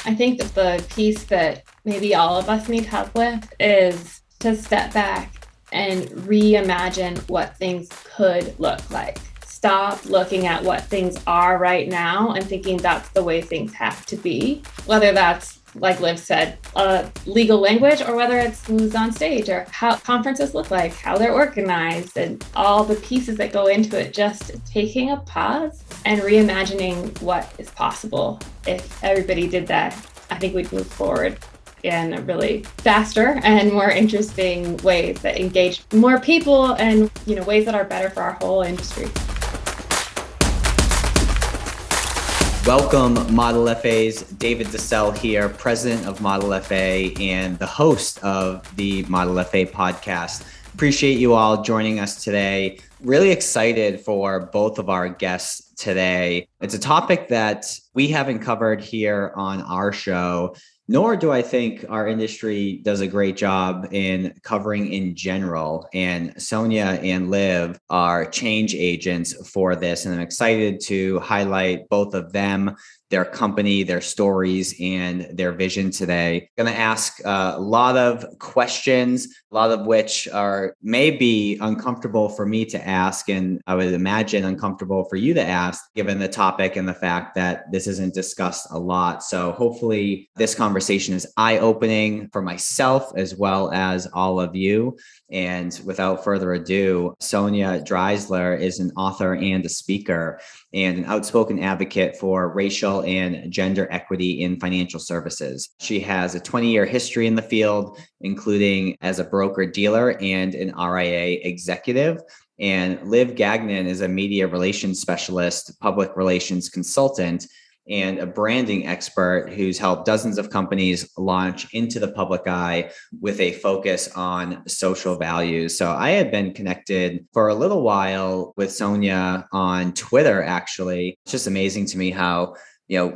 I think that the piece that maybe all of us need help with is to step back and reimagine what things could look like. Stop looking at what things are right now and thinking that's the way things have to be, whether that's, like Liv said, legal language, or whether it's who's on stage, or how conferences look like, how they're organized, and all the pieces that go into it. Just taking a pause and reimagining what is possible. If everybody did that, I think we'd move forward in a really faster and more interesting ways that engage more people, and ways that are better for our whole industry. Welcome, ModelFA's David DeSell here, president of ModelFA and the host of the ModelFA podcast. Appreciate you all joining us today. Really excited for both of our guests today. It's a topic that we haven't covered here on our show, nor do I think our industry does a great job in covering in general. And Sonya and Liv are change agents for this. And I'm excited to highlight both of them, their company, their stories, and their vision today. I'm going to ask a lot of questions, a lot of which are maybe uncomfortable for me to ask, and I would imagine uncomfortable for you to ask, given the topic and the fact that this isn't discussed a lot. So hopefully this conversation is eye-opening for myself as well as all of you. And without further ado, Sonya Dreizler is an author and a speaker and an outspoken advocate for racial and gender equity in financial services. She has a 20-year history in the field, including as a broker-dealer and an RIA executive. And Liv Gagnon is a media relations specialist, public relations consultant, and a branding expert who's helped dozens of companies launch into the public eye with a focus on social values. So I had been connected for a little while with Sonya on Twitter, actually. It's just amazing to me how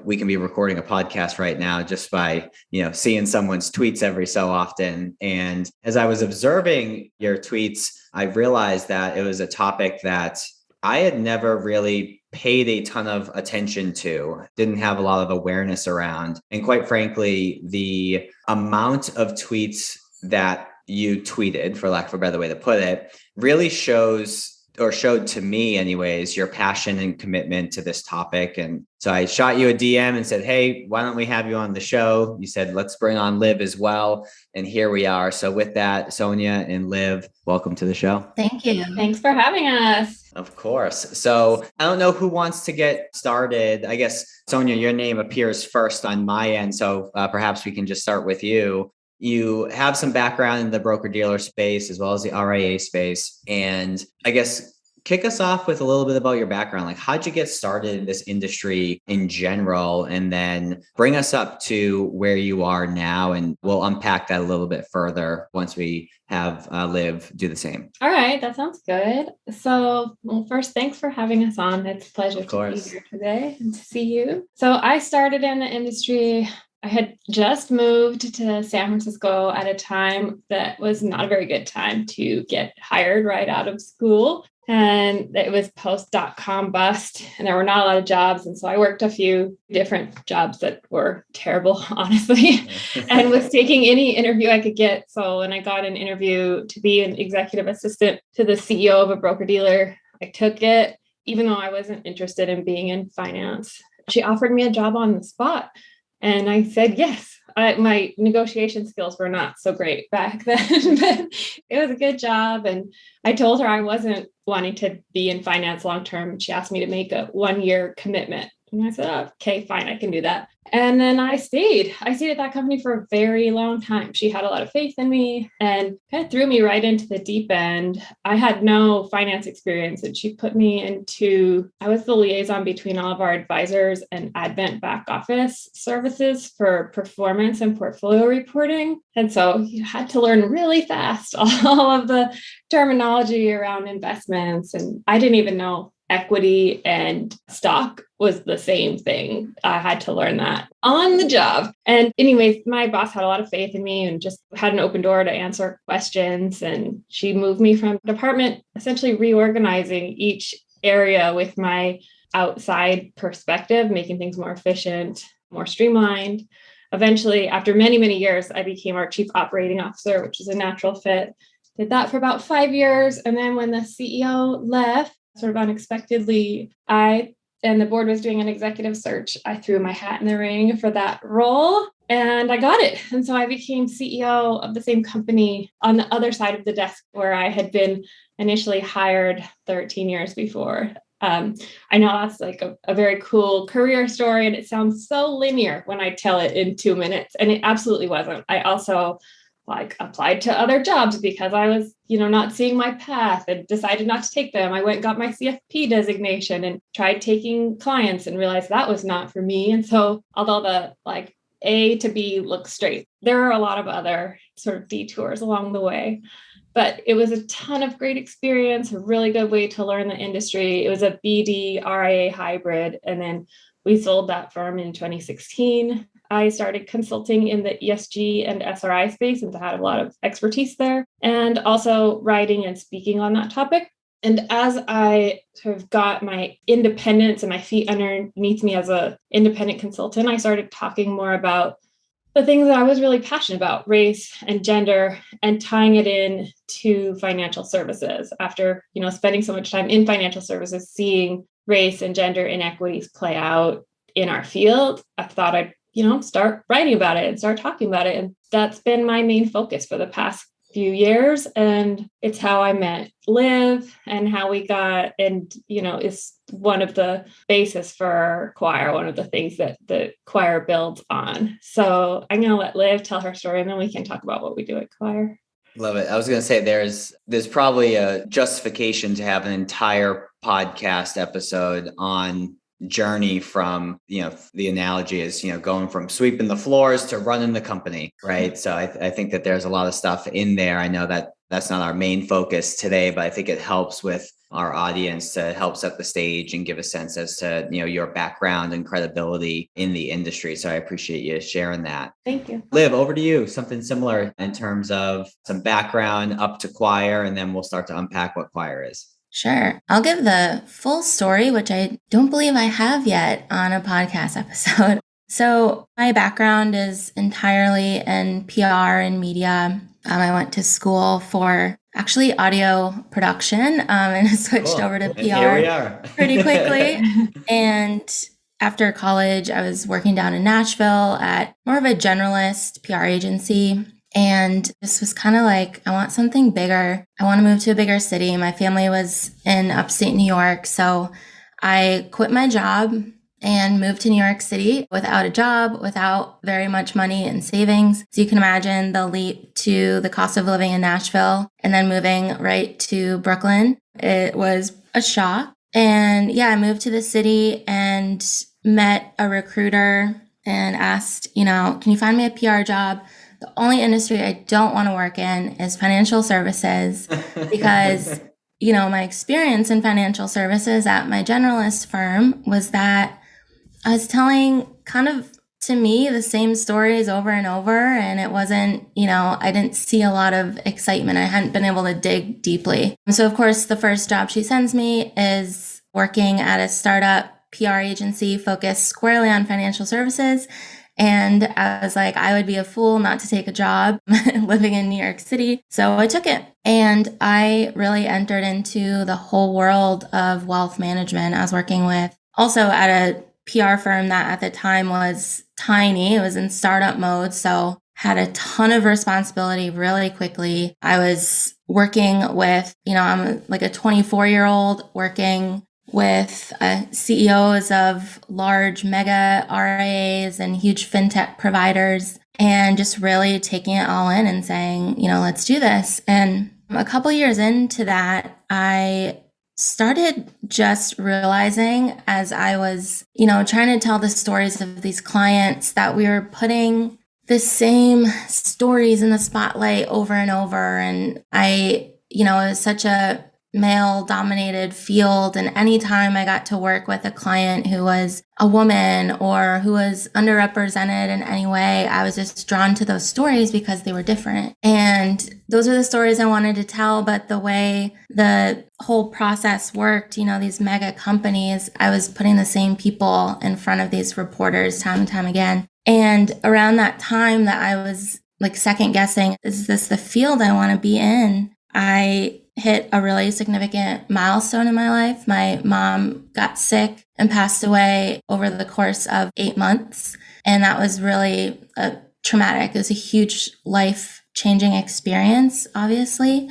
we can be recording a podcast right now just by, seeing someone's tweets every so often. And as I was observing your tweets, I realized that it was a topic that I had never really paid a ton of attention to, didn't have a lot of awareness around. And quite frankly, the amount of tweets that you tweeted, for lack of a better way to put it, really showed to me anyways, your passion and commitment to this topic. And so I shot you a DM and said, hey, why don't we have you on the show? You said, let's bring on Liv as well. And here we are. So with that, Sonya and Liv, welcome to the show. Thank you. Thanks for having us. Of course. So I don't know who wants to get started. I guess, Sonya, your name appears first on my end. So perhaps we can just start with you. You have some background in the broker-dealer space as well as the RIA space. And I guess kick us off with a little bit about your background. Like, how'd you get started in this industry in general? And then bring us up to where you are now. And we'll unpack that a little bit further once we have Liv do the same. All right, that sounds good. So, first, thanks for having us on. It's a pleasure to be here today and to see you. So I started in the industry. I had just moved to San Francisco at a time that was not a very good time to get hired right out of school. And it was post.com bust, and there were not a lot of jobs. And so I worked a few different jobs that were terrible, honestly, and was taking any interview I could get. So when I got an interview to be an executive assistant to the CEO of a broker-dealer, I took it, even though I wasn't interested in being in finance. She offered me a job on the spot. And I said, yes. My negotiation skills were not so great back then, but it was a good job. And I told her I wasn't wanting to be in finance long-term. She asked me to make a 1-year commitment. And I said, oh, okay, fine, I can do that. And then I stayed at that company for a very long time. She had a lot of faith in me and kind of threw me right into the deep end. I had no finance experience, and she put me I was the liaison between all of our advisors and Advent back office services for performance and portfolio reporting. And so you had to learn really fast all of the terminology around investments. And I didn't even know equity and stock was the same thing. I had to learn that on the job. And anyways, my boss had a lot of faith in me and just had an open door to answer questions. And she moved me from department, essentially reorganizing each area with my outside perspective, making things more efficient, more streamlined. eventually, after many, many years, I became our chief operating officer, which is a natural fit. Did that for about 5 years. And then when the CEO left, sort of unexpectedly, and the board was doing an executive search, I threw my hat in the ring for that role and I got it. And so I became CEO of the same company on the other side of the desk where I had been initially hired 13 years before. I know that's like a very cool career story and it sounds so linear when I tell it in 2 minutes, and it absolutely wasn't. I also applied to other jobs because I was, not seeing my path and decided not to take them. I went and got my CFP designation and tried taking clients and realized that was not for me. And so although the A to B looks straight, there are a lot of other sort of detours along the way. But it was a ton of great experience, a really good way to learn the industry. It was a BD RIA hybrid. And then we sold that firm in 2016. I started consulting in the ESG and SRI space and had a lot of expertise there, and also writing and speaking on that topic. And as I sort of got my independence and my feet underneath me as an independent consultant, I started talking more about the things that I was really passionate about, race and gender, and tying it in to financial services. After, spending so much time in financial services, seeing race and gender inequities play out in our field, I thought I'd, start writing about it and start talking about it. And that's been my main focus for the past few years. And it's how I met Liv and how we got, and, is one of the basis for Choir, one of the things that the Choir builds on. So I'm going to let Liv tell her story and then we can talk about what we do at Choir. Love it. I was going to say there's probably a justification to have an entire podcast episode on journey from, the analogy is, going from sweeping the floors to running the company, right? So I think that there's a lot of stuff in there. I know that that's not our main focus today, but I think it helps with our audience to help set the stage and give a sense as to, your background and credibility in the industry. So I appreciate you sharing that. Thank you. Liv, over to you. Something similar in terms of some background up to Choir, and then we'll start to unpack what Choir is. Sure. I'll give the full story, which I don't believe I have yet on a podcast episode. So my background is entirely in PR and media. I went to school for actually audio production and switched over to PR here we are. pretty quickly. And after college, I was working down in Nashville at more of a generalist PR agency. And this was kind of like, I want something bigger. I want to move to a bigger city. My family was in upstate New York. So I quit my job and moved to New York City without a job, without very much money and savings. So you can imagine the leap to the cost of living in Nashville and then moving right to Brooklyn. It was a shock. And yeah, I moved to the city and met a recruiter and asked, can you find me a PR job? The only industry I don't want to work in is financial services because, my experience in financial services at my generalist firm was that I was telling kind of, to me, the same stories over and over. And it wasn't, I didn't see a lot of excitement. I hadn't been able to dig deeply. So, of course, the first job she sends me is working at a startup PR agency focused squarely on financial services. And I was like, I would be a fool not to take a job living in New York City. So I took it. And I really entered into the whole world of wealth management. I was working with also at a PR firm that at the time was tiny. It was in startup mode. So had a ton of responsibility really quickly. I was working with, I'm like a 24-year-old working with CEOs of large mega RIAs and huge fintech providers, and just really taking it all in and saying, let's do this. And a couple years into that, I started just realizing as I was, trying to tell the stories of these clients that we were putting the same stories in the spotlight over and over. And it was such a male-dominated field, and anytime I got to work with a client who was a woman or who was underrepresented in any way, I was just drawn to those stories because they were different. And those are the stories I wanted to tell, but the way the whole process worked, these mega companies, I was putting the same people in front of these reporters time and time again. And around that time that I was like second guessing, is this the field I want to be in? I hit a really significant milestone in my life. My mom got sick and passed away over the course of 8 months. And that was really traumatic. It was a huge life-changing experience, obviously.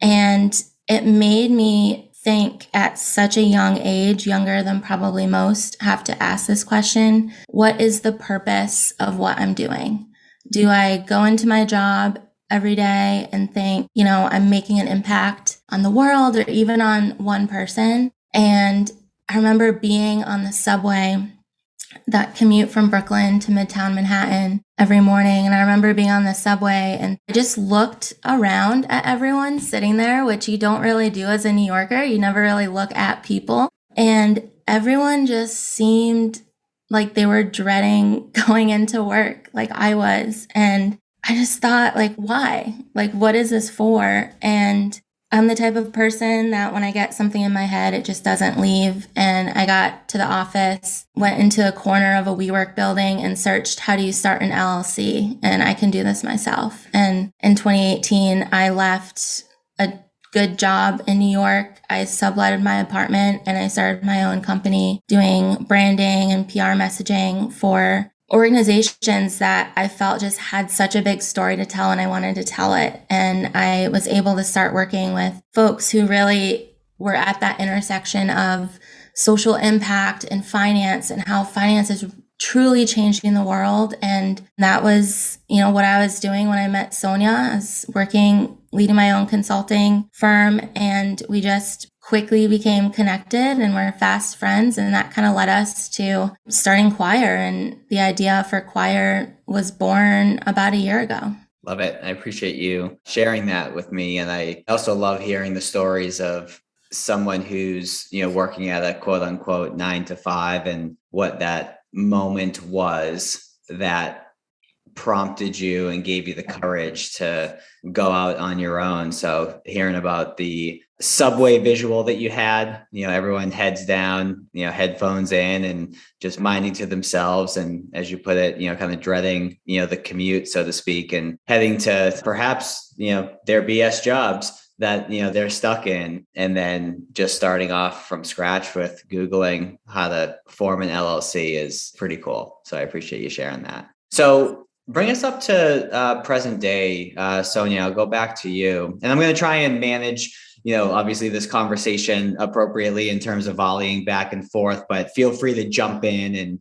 And it made me think at such a young age, younger than probably most, have to ask this question: what is the purpose of what I'm doing? Do I go into my job every day and think, I'm making an impact on the world or even on one person? And I remember being on the subway, that commute from Brooklyn to Midtown Manhattan every morning. And I remember being on the subway and I just looked around at everyone sitting there, which you don't really do as a New Yorker. You never really look at people. And everyone just seemed like they were dreading going into work like I was. And I just thought, like, why? Like, what is this for? And I'm the type of person that when I get something in my head, it just doesn't leave. And I got to the office, went into a corner of a WeWork building and searched, how do you start an LLC? And I can do this myself. And in 2018, I left a good job in New York. I subletted my apartment and I started my own company doing branding and PR messaging for organizations that I felt just had such a big story to tell and I wanted to tell it. And I was able to start working with folks who really were at that intersection of social impact and finance and how finance is truly changing the world. And that was, what I was doing when I met Sonya. I was leading my own consulting firm, and we just quickly became connected and we're fast friends. And that kind of led us to starting Choir. And the idea for Choir was born about a year ago. Love it. I appreciate you sharing that with me. And I also love hearing the stories of someone who's, working at a quote unquote 9 to 5 and what that moment was that prompted you and gave you the courage to go out on your own. So hearing about the subway visual that you had, everyone heads down, headphones in and just minding to themselves. And as you put it, kind of dreading, the commute, so to speak, and heading to perhaps, their BS jobs that, they're stuck in, and then just starting off from scratch with Googling how to form an LLC is pretty cool. So I appreciate you sharing that. So bring us up to present day, Sonya. I'll go back to you, and I'm going to try and manage, obviously this conversation appropriately in terms of volleying back and forth, but feel free to jump in and,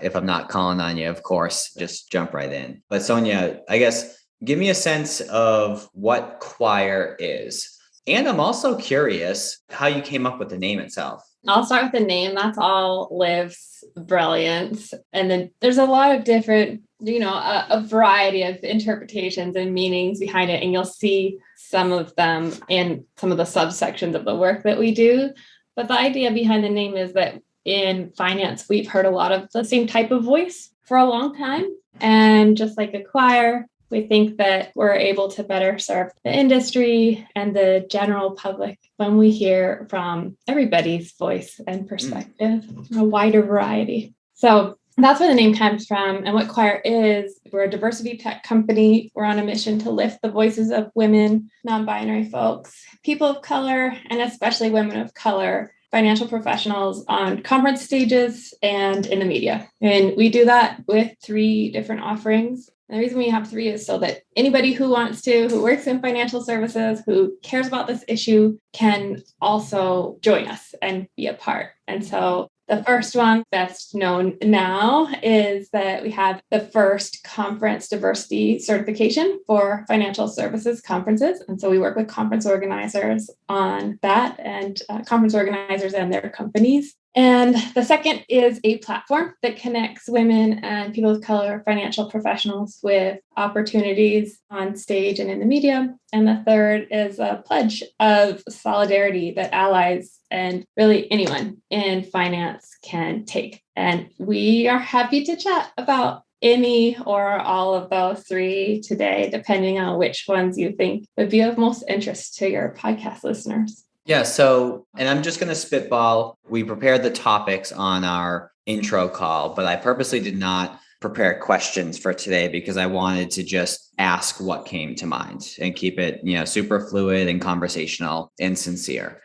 if I'm not calling on you, of course, just jump right in. But Sonya, I guess, give me a sense of what Choir is. And I'm also curious how you came up with the name itself. I'll start with the name. That's all Liv's brilliance. And then there's a lot of different, a variety of interpretations and meanings behind it. And you'll see some of them in some of the subsections of the work that we do. But the idea behind the name is that in finance, we've heard a lot of the same type of voice for a long time. And just like a choir, we think that we're able to better serve the industry and the general public when we hear from everybody's voice and perspective, a wider variety. So that's where the name comes from. And what Choir is, we're a diversity tech company. We're on a mission to lift the voices of women, non-binary folks, people of color, and especially women of color, financial professionals on conference stages and in the media. And we do that with 3 different offerings. And the reason we have 3 is so that anybody who wants to, who works in financial services, who cares about this issue, can also join us and be a part. And so the first one, best known now, is that we have the first conference diversity certification for financial services conferences. And so we work with conference organizers on that, and conference organizers and their companies. And the second is a platform that connects women and people of color financial professionals with opportunities on stage and in the media. And the third is a pledge of solidarity that allies and really anyone in finance can take. And we are happy to chat about any or all of those 3 today, depending on which ones you think would be of most interest to your podcast listeners. Yeah. So, and I'm just going to spitball. We prepared the topics on our intro call, but I purposely did not prepare questions for today because I wanted to just ask what came to mind and keep it, super fluid and conversational and sincere.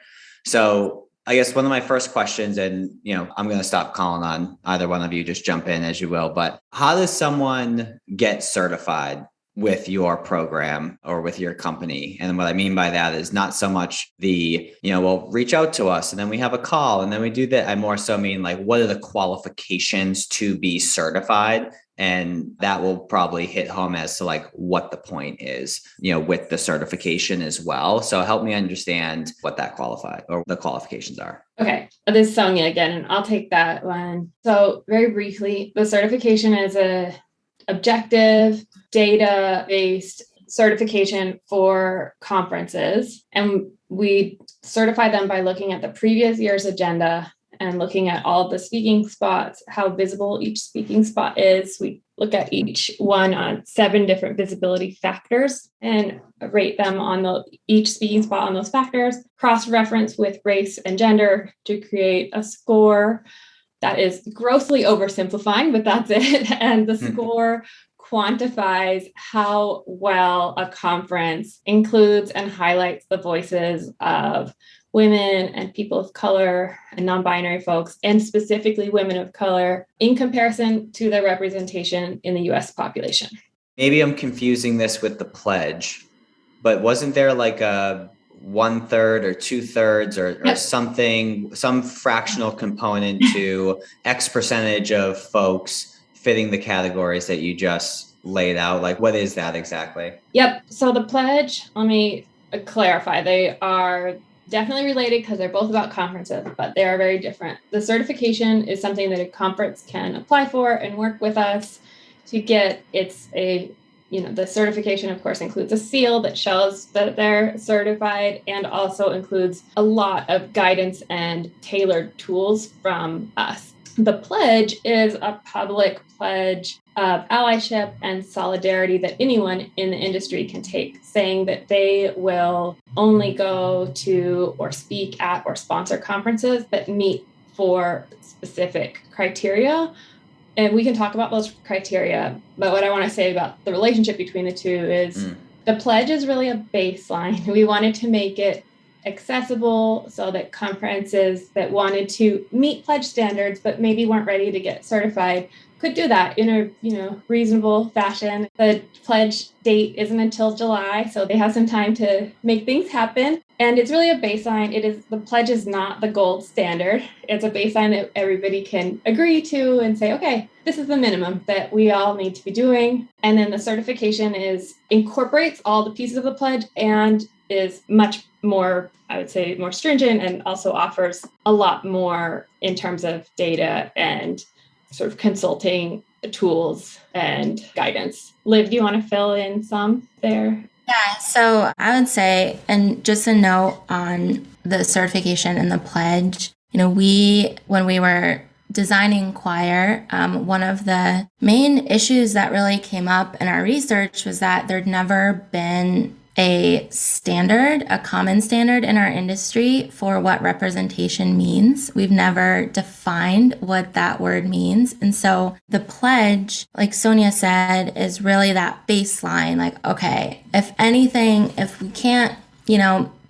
So I guess one of my first questions, and, I'm going to stop calling on either one of you, just jump in as you will, but how does someone get certified with your program or with your company? And what I mean by that is not so much reach out to us and then we have a call and then we do that. I more so mean like, what are the qualifications to be certified? And that will probably hit home as to like what the point is, with the certification as well. So help me understand what that the qualifications are. Okay, this is Sonya again, and I'll take that one. So very briefly, the certification is a objective, data-based certification for conferences. And we certify them by looking at the previous year's agenda and looking at all of the speaking spots, how visible each speaking spot is. We look at each one on 7 different visibility factors and rate them on each speaking spot on those factors, cross-reference with race and gender to create a score. That is grossly oversimplifying, but that's it. And the score quantifies how well a conference includes and highlights the voices of women and people of color and non-binary folks, and specifically women of color in comparison to their representation in the US population. Maybe I'm confusing this with the pledge, but wasn't there like a 1/3 or 2/3 or something, some fractional component to X percentage of folks fitting the categories that you just laid out? Like, what is that exactly? Yep. So the pledge, let me clarify. They are definitely related because they're both about conferences, but they are very different. The certification is something that a conference can apply for and work with us to get. The certification, of course, includes a seal that shows that they're certified and also includes a lot of guidance and tailored tools from us. The pledge is a public pledge of allyship and solidarity that anyone in the industry can take, saying that they will only go to or speak at or sponsor conferences that meet 4 specific criteria. And we can talk about those criteria, but what I want to say about the relationship between the two is the pledge is really a baseline. We wanted to make it accessible so that conferences that wanted to meet pledge standards but maybe weren't ready to get certified could do that in a reasonable fashion. The pledge date isn't until July, so they have some time to make things happen. And it's really a baseline. The pledge is not the gold standard. It's a baseline that everybody can agree to and say, okay, this is the minimum that we all need to be doing. And then the certification incorporates all the pieces of the pledge and is much more, I would say, more stringent, and also offers a lot more in terms of data and sort of consulting tools and guidance. Liv, do you want to fill in some there? Yeah, so I would say, and just a note on the certification and the pledge, when we were designing choir, one of the main issues that really came up in our research was that there'd never been a common standard in our industry for what representation means. We've never defined what that word means. And so the pledge, like Sonya said, is really that baseline. Like, okay, if we can't,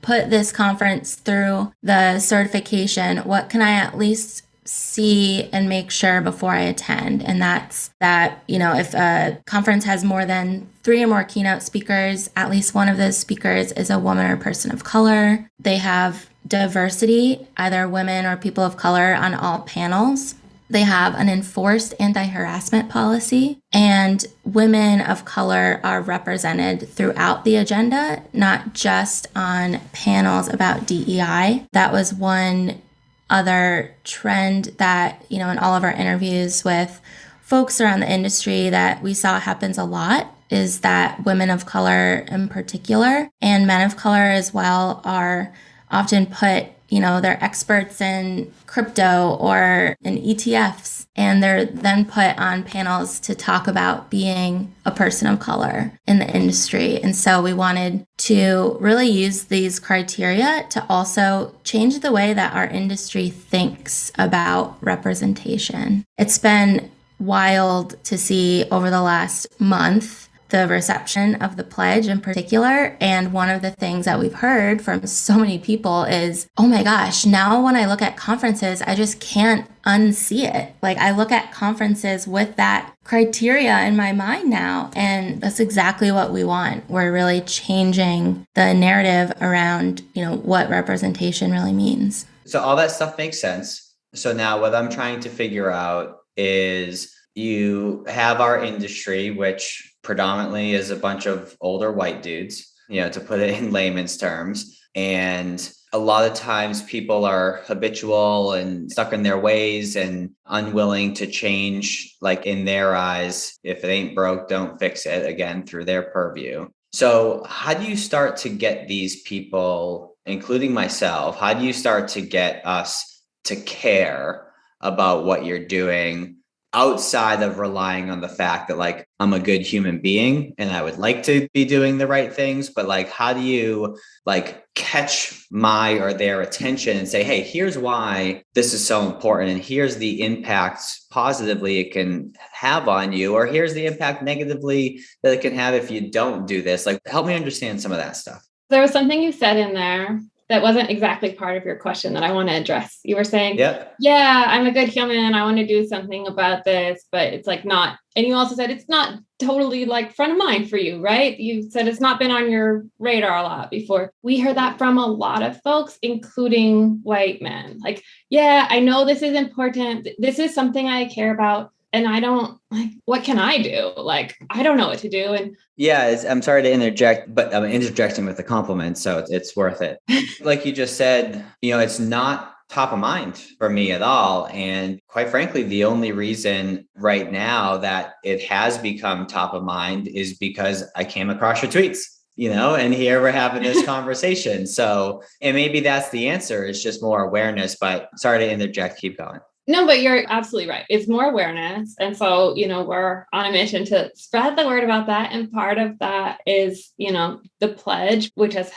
put this conference through the certification, what can I at least see and make sure before I attend? And that's that, if a conference has more than 3 or more keynote speakers, at least one of those speakers is a woman or person of color. They have diversity, either women or people of color, on all panels. They have an enforced anti-harassment policy, and women of color are represented throughout the agenda, not just on panels about DEI. That was one other trend that, in all of our interviews with folks around the industry that we saw happens a lot, is that women of color in particular, and men of color as well, are often put, they're experts in crypto or in ETFs, and they're then put on panels to talk about being a person of color in the industry. And so we wanted to really use these criteria to also change the way that our industry thinks about representation. It's been wild to see over the last month the reception of the pledge in particular. And one of the things that we've heard from so many people is, oh my gosh, now when I look at conferences, I just can't unsee it. Like I look at conferences with that criteria in my mind now, and that's exactly what we want. We're really changing the narrative around, what representation really means. So all that stuff makes sense. So now what I'm trying to figure out is you have our industry, which predominantly is a bunch of older white dudes, to put it in layman's terms. And a lot of times people are habitual and stuck in their ways and unwilling to change, like in their eyes. If it ain't broke, don't fix it, again, through their purview. So how do you start to get these people, including myself, how do you start to get us to care about what you're doing outside of relying on the fact that like I'm a good human being and I would like to be doing the right things, but like how do you like catch my or their attention and say, hey, here's why this is so important and here's the impact positively it can have on you, or here's the impact negatively that it can have if you don't do this. Like help me understand some of that stuff. There was something you said in there that wasn't exactly part of your question that I want to address. You were saying, yeah, I'm a good human. I want to do something about this, but it's like not. And you also said it's not totally like front of mind for you, right? You said it's not been on your radar a lot before. We heard that from a lot of folks, including white men. Like, yeah, I know this is important. This is something I care about. And I don't like, what can I do? Like, I don't know what to do. And yeah, I'm sorry to interject, but I'm interjecting with a compliment. So it's worth it. Like you just said, it's not top of mind for me at all. And quite frankly, the only reason right now that it has become top of mind is because I came across your tweets, and here we're having this conversation. So, and maybe that's the answer. It's just more awareness, but sorry to interject, keep going. No, but you're absolutely right. It's more awareness. And so, we're on a mission to spread the word about that. And part of that is, the pledge, which has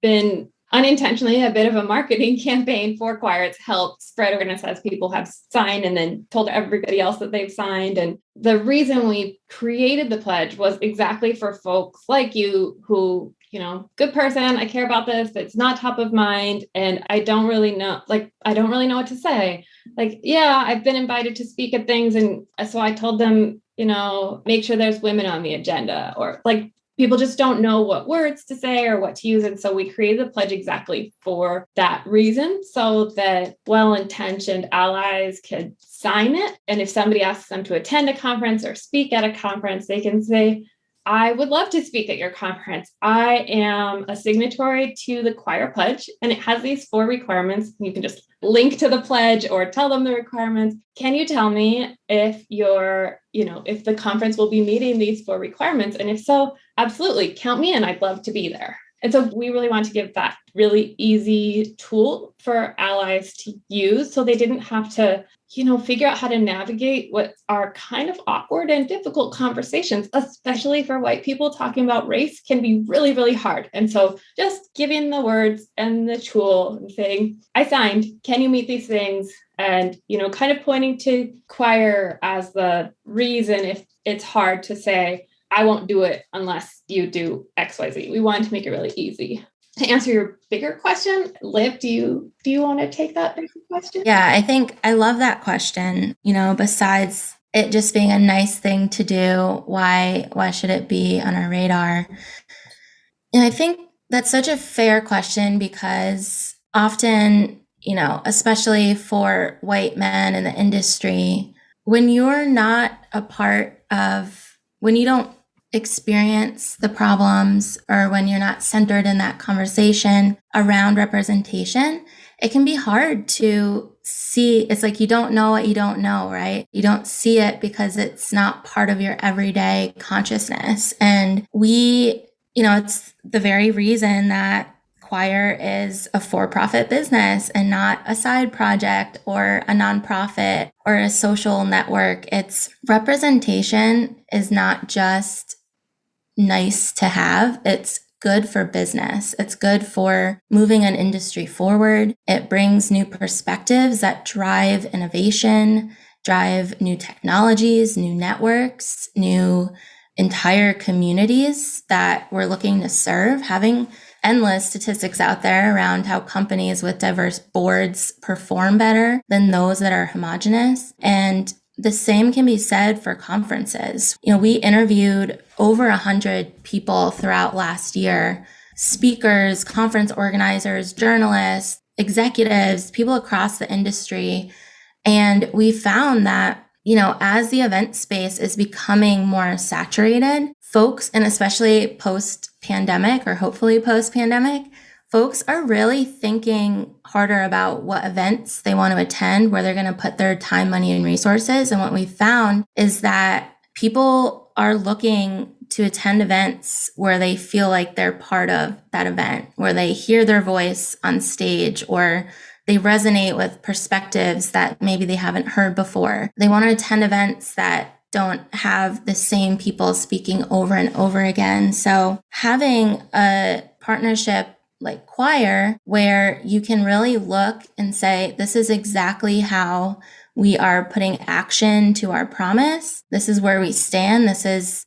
been unintentionally a bit of a marketing campaign for choir. It's helped spread awareness as people have signed and then told everybody else that they've signed. And the reason we created the pledge was exactly for folks like you who, good person, I care about this, but it's not top of mind. And I don't really know what to say. Like, yeah, I've been invited to speak at things. And so I told them, make sure there's women on the agenda, or like people just don't know what words to say or what to use. And so we created the pledge exactly for that reason, so that well-intentioned allies could sign it. And if somebody asks them to attend a conference or speak at a conference, they can say, I would love to speak at your conference. I am a signatory to the choir pledge, and it has these 4 requirements. You can just link to the pledge or tell them the requirements. Can you tell me if if the conference will be meeting these 4 requirements? And if so, absolutely, count me in. I'd love to be there. And so we really want to give that really easy tool for allies to use, so they didn't have to figure out how to navigate what are kind of awkward and difficult conversations, especially for white people. Talking about race can be really, really hard. And so just giving the words and the tool and saying, I signed, can you meet these things? And, kind of pointing to choir as the reason if it's hard to say, I won't do it unless you do X, Y, Z. We wanted to make it really easy. To answer your bigger question, Liv, do you want to take that bigger question? Yeah, I think I love that question. Besides it just being a nice thing to do, why should it be on our radar? And I think that's such a fair question, because often, especially for white men in the industry, when you're not a part of, when you don't experience the problems, or when you're not centered in that conversation around representation, it can be hard to see. It's like you don't know what you don't know, right? You don't see it because it's not part of your everyday consciousness. And it's the very reason that choir is a for-profit business and not a side project or a nonprofit or a social network. It's representation is not just nice to have. It's good for business. It's good for moving an industry forward. It brings new perspectives that drive innovation drive new technologies, new networks, new entire communities that we're looking to serve, having endless statistics out there around how companies with diverse boards perform better than those that are homogenous. And the same can be said for conferences. We interviewed over 100 people throughout last year, speakers, conference organizers, journalists, executives, people across the industry. And we found that, as the event space is becoming more saturated, folks, and especially post-pandemic or hopefully post-pandemic, folks are really thinking harder about what events they want to attend, where they're going to put their time, money, and resources. And what we found is that people are looking to attend events where they feel like they're part of that event, where they hear their voice on stage, or they resonate with perspectives that maybe they haven't heard before. They want to attend events that don't have the same people speaking over and over again. So having a partnership like Choir, where you can really look and say, this is exactly how we are putting action to our promise. This is where we stand. This is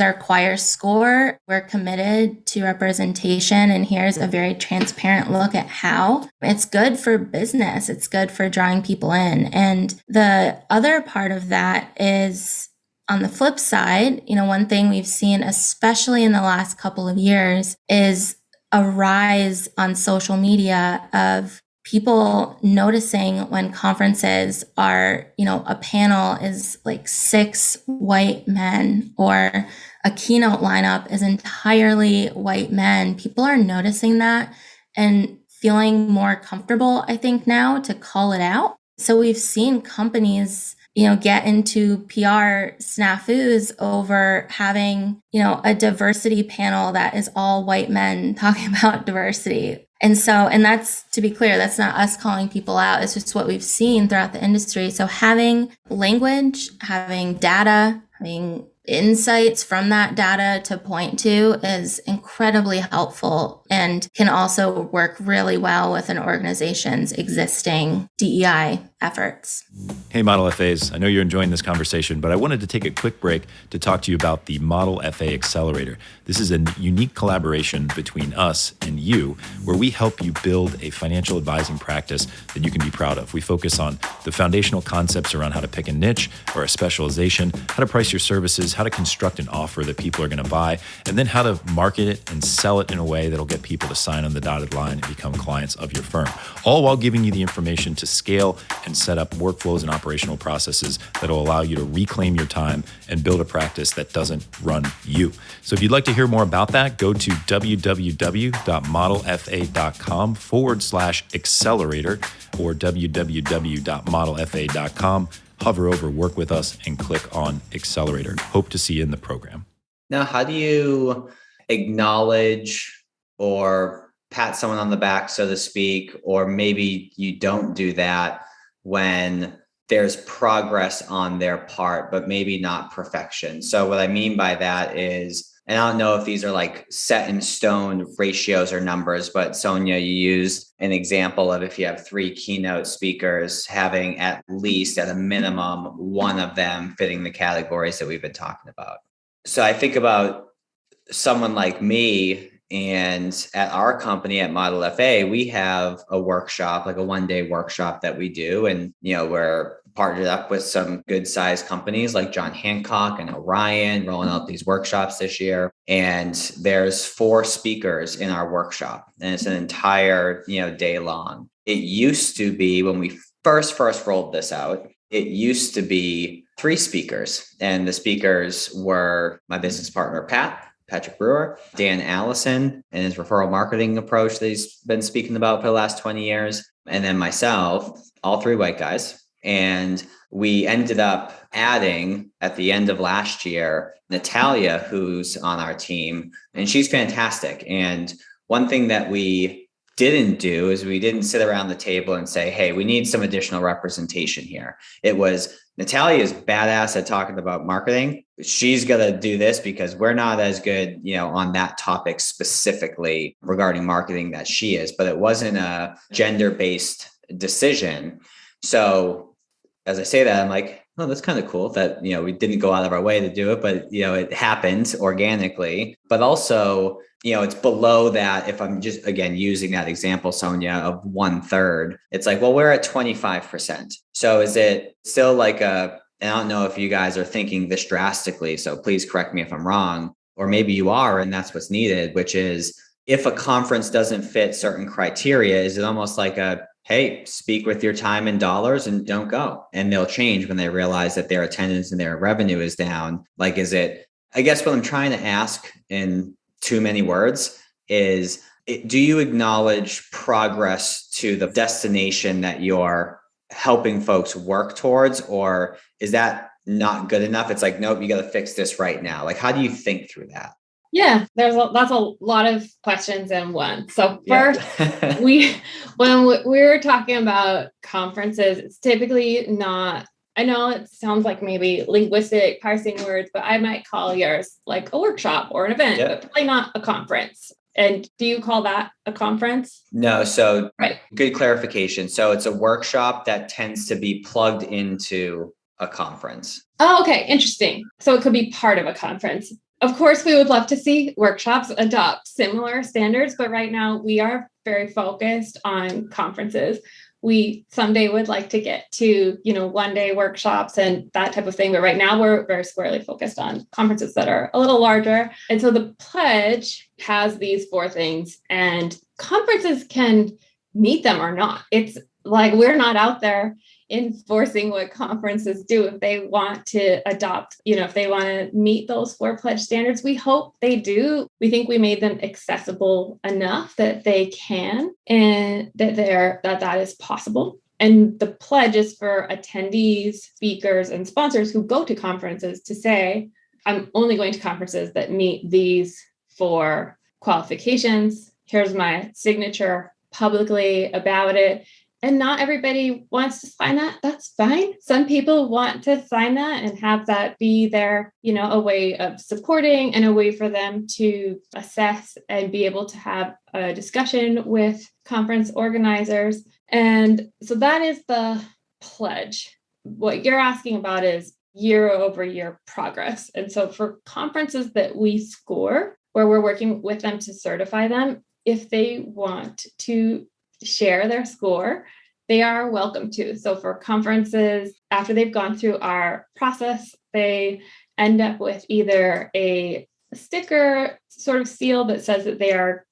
our Choir score. We're committed to representation. And here's a very transparent look at how. It's good for business. It's good for drawing people in. And the other part of that is, on the flip side, one thing we've seen, especially in the last couple of years, is a rise on social media of people noticing when conferences are, a panel is like 6 white men, or a keynote lineup is entirely white men. People are noticing that and feeling more comfortable, I think, now to call it out. So we've seen companies, get into PR snafus over having, a diversity panel that is all white men talking about diversity. And that's, to be clear, that's not us calling people out. It's just what we've seen throughout the industry. So having language, having data, having insights from that data to point to is incredibly helpful, and can also work really well with an organization's existing DEI efforts. Hey, ModelFAs. I know you're enjoying this conversation, but I wanted to take a quick break to talk to you about the ModelFA Accelerator. This is a unique collaboration between us and you, where we help you build a financial advising practice that you can be proud of. We focus on the foundational concepts around how to pick a niche or a specialization, how to price your services, how to construct an offer that people are going to buy, and then how to market it and sell it in a way that'll get people to sign on the dotted line and become clients of your firm, all while giving you the information to scale and set up workflows and operational processes that will allow you to reclaim your time and build a practice that doesn't run you. So if you'd like to hear more about that, go to www.modelfa.com/accelerator or www.modelfa.com. Hover over Work With Us and click on Accelerator. Hope to see you in the program. Now, how do you acknowledge or pat someone on the back, so to speak, or maybe you don't do that when there's progress on their part, but maybe not perfection? So what I mean by that is, and I don't know if these are like set in stone ratios or numbers, but Sonya, you used an example of if you have 3 keynote speakers, having at least at a minimum one of them fitting the categories that we've been talking about. So I think about someone like me, and at our company at ModelFA, we have a workshop, like a 1-day workshop that we do. And, we're partnered up with some good sized companies like John Hancock and Orion, rolling out these workshops this year. And there's 4 speakers in our workshop, and it's an entire, day long. It used to be, when we first rolled this out, it used to be 3 speakers, and the speakers were my business partner, Patrick Brewer, Dan Allison, and his referral marketing approach that he's been speaking about for the last 20 years, and then myself, all 3 white guys. And we ended up adding, at the end of last year, Natalia, who's on our team, and she's fantastic. And one thing that we didn't do is we didn't sit around the table and say, hey, we need some additional representation here. It was, Natalia is badass at talking about marketing. She's going to do this because we're not as good, on that topic specifically regarding marketing that she is, but it wasn't a gender-based decision. So as I say that, I'm like, oh, that's kind of cool that, we didn't go out of our way to do it, but, it happened organically. But also, it's below that. If I'm just, again, using that example, Sonya, of 1/3, it's like, well, we're at 25%. So is it still like and I don't know if you guys are thinking this drastically, so please correct me if I'm wrong, or maybe you are, and that's what's needed, which is if a conference doesn't fit certain criteria, is it almost like hey, speak with your time in dollars and don't go. And they'll change when they realize that their attendance and their revenue is down. Like, I guess what I'm trying to ask in too many words is, do you acknowledge progress to the destination that you're helping folks work towards? Or is that not good enough? It's like, nope, you got to fix this right now. Like, how do you think through that? Yeah, that's a lot of questions in one. So first, Yeah. when we're talking about conferences, it's typically not, I know it sounds like maybe linguistic parsing words, but I might call yours like a workshop or an event, but probably not a conference. And do you call that a conference? No. So right. Good clarification. So it's a workshop that tends to be plugged into a conference. Oh, okay. Interesting. So it could be part of a conference. Of course, we would love to see workshops adopt similar standards, but right now we are very focused on conferences. We someday would like to get to, 1-day workshops and that type of thing. But right now we're very squarely focused on conferences that are a little larger. And so the pledge has these 4 things, and conferences can meet them or not. It's like, we're not out there enforcing what conferences do. If they want to adopt, if they want to meet those 4 pledge standards, we hope they do. We think we made them accessible enough that they can, and that is possible. And the pledge is for attendees, speakers, and sponsors who go to conferences to say, I'm only going to conferences that meet these 4 qualifications. Here's my signature publicly about it. And not everybody wants to sign that. That's fine. Some people want to sign that and have that be their, a way of supporting and a way for them to assess and be able to have a discussion with conference organizers. And so that is the pledge. What you're asking about is year-over-year progress. And so for conferences that we score, where we're working with them to certify them, if they want to share their score, they are welcome to. So for conferences, after they've gone through our process, they end up with either a sticker sort of seal that says that they are,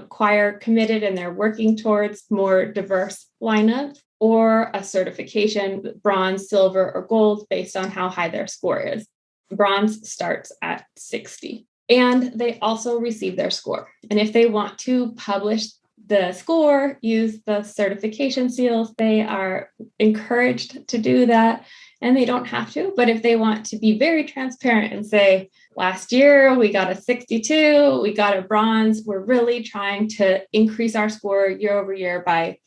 choir committed and they're working towards more diverse lineups, or a certification, bronze, silver, or gold, based on how high their score is. Bronze starts at 60. And they also receive their score. And if they want to publish the score, use the certification seals, they are encouraged to do that, and they don't have to. But if they want to be very transparent and say, last year we got a 62, we got a bronze, we're really trying to increase our score year over year by